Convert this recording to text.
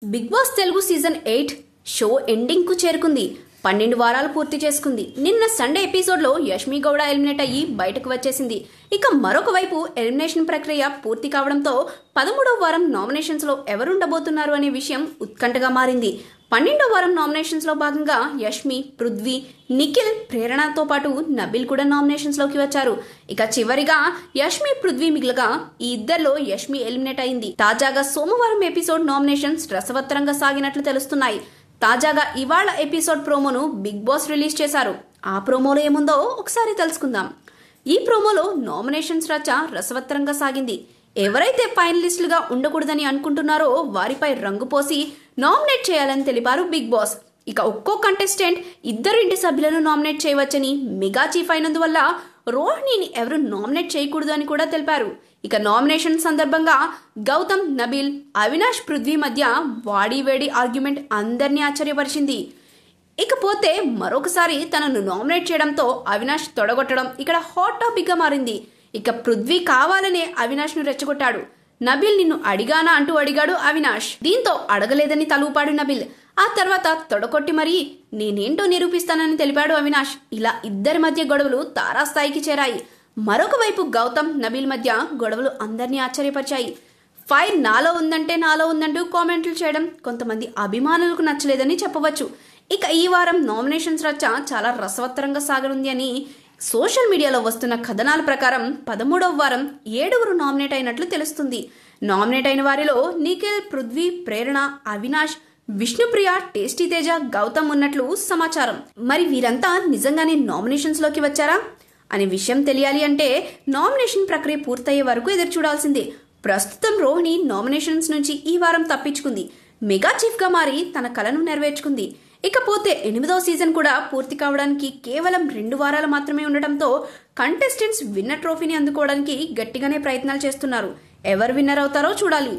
Big Boss Telugu season 8 show ending కు చేరుకుంది. 12 వారాలు పూర్తి చేసుకుంది. నిన్న సండే ఎపిసోడ్ లో యష్మి గౌడ ఎలిమినేట్ అయ్యి బయటకు వచ్చేసింది. ఇక మరొక వైపు ఎలిమినేషన్ ప్రక్రియ పూర్తి కావడంతో 13వ వారం నామినేషన్స్ లో ఎవరుండబోతున్నారు అనే విషయం ఉత్కంఠగా మారింది. 12వ వారం నామినేషన్స్ లో భాగంగా యష్మి, పృథ్వీ, నిఖిల్, ప్రేరణతో పాటు నబిల్ కూడా నామినేషన్స్ లోకి వచ్చారు. ఇక చివరిగా యష్మి, పృథ్వీ మిగిలగా ఈ ఇద్దరిలో యష్మి ఎలిమినేట్ అయింది. తాజాగా సోమవారం ఎపిసోడ్ నామినేషన్స్ రసవత్తరంగా సాగినట్లు తెలుస్తున్నాయి. తాజాగా ఇవాళ ఎపిసోడ్ ప్రోమోను బిగ్ బాస్ రిలీజ్ చేశారు. ఆ ప్రోమోలో ఏముందో ఒకసారి తెలుసుకుందాం. ఈ ప్రోమోలో నామినేషన్స్ రచ్చ రసవత్తరంగా సాగింది. ఎవరైతే ఫైనలిస్టులుగా ఉండకూడదని అనుకుంటున్నారో వారిపై రంగు పోసి నామినేట్ చేయాలని తెలిపారు బిగ్ బాస్. ఇక ఒక్కో కంటెస్టెంట్ ఇద్దరు ఇంటి సభ్యులను నామినేట్ చేయవచ్చని, మెగా చీఫ్ అయినందువల్ల రోహిణిని ఎవరు నామినేట్ చేయకూడదు అని కూడా తెలిపారు. ఇక నామినేషన్ సందర్భంగా గౌతమ్, నబిల్, అవినాష్, పృథ్వీ మధ్య వాడీవేడి ఆర్గ్యుమెంట్ అందరినీ ఆశ్చర్యపరిచింది. ఇకపోతే మరొకసారి తనను నామినేట్ చేయడంతో అవినాష్ తొడగొట్టడం ఇక్కడ హాట్ టాపిక్ గా మారింది. ఇక పృథ్వీ కావాలనే అవినాష్ ను రెచ్చగొట్టాడు. నబిల్ నిన్ను అడిగానా అంటూ అడిగాడు అవినాష్. దీంతో అడగలేదని తలూపాడు నబిల్. ఆ తర్వాత తొడగొట్టి మరీ నేనేంటో నిరూపిస్తానని తెలిపాడు అవినాష్. ఇలా ఇద్దరి మధ్య గొడవలు తారాస్థాయికి చేరాయి. మరొక వైపు గౌతమ్, నబిల్ మధ్య గొడవలు అందరినీ ఆశ్చర్యపరిచాయి. ఫైర్ నాలో ఉందంటే నాలో ఉందంటూ కామెంట్లు చేయడం కొంతమంది అభిమానులకు నచ్చలేదని చెప్పవచ్చు. ఇక ఈ వారం నామినేషన్స్ రచ్చ చాలా రసవత్తరంగా సాగనుంది అని సోషల్ మీడియాలో వస్తున్న కథనాల ప్రకారం 13వ వారం 7గురు నామినేట్ అయినట్లు తెలుస్తుంది. నామినేట్ అయిన వారిలో నిఖిల్, పృథ్వీ, ప్రేరణ, అవినాష్, విష్ణుప్రియ, టేస్టీ తేజ, గౌతమ్ ఉన్నట్లు సమాచారం. మరి వీరంతా నిజంగానే నామినేషన్స్ లోకి వచ్చారా అనే విషయం తెలియాలి అంటే నామినేషన్ ప్రక్రియ పూర్తయ్యే వరకు ఎదురు చూడాల్సిందే. ప్రస్తుతం రోహిణి నామినేషన్స్ నుంచి ఈ వారం తప్పించుకుంది. మెగా చీఫ్ గా మారి తన కలను నెరవేర్చుకుంది. ఇకపోతే 8వ సీజన్ కూడా పూర్తి కావడానికి కేవలం 2 వారాలు మాత్రమే ఉండటంతో కంటెస్టెంట్స్ విన్నర్ ట్రోఫీని అందుకోవడానికి గట్టిగానే ప్రయత్నాలు చేస్తున్నారు. ఎవరు విన్నర్ అవుతారో చూడాలి.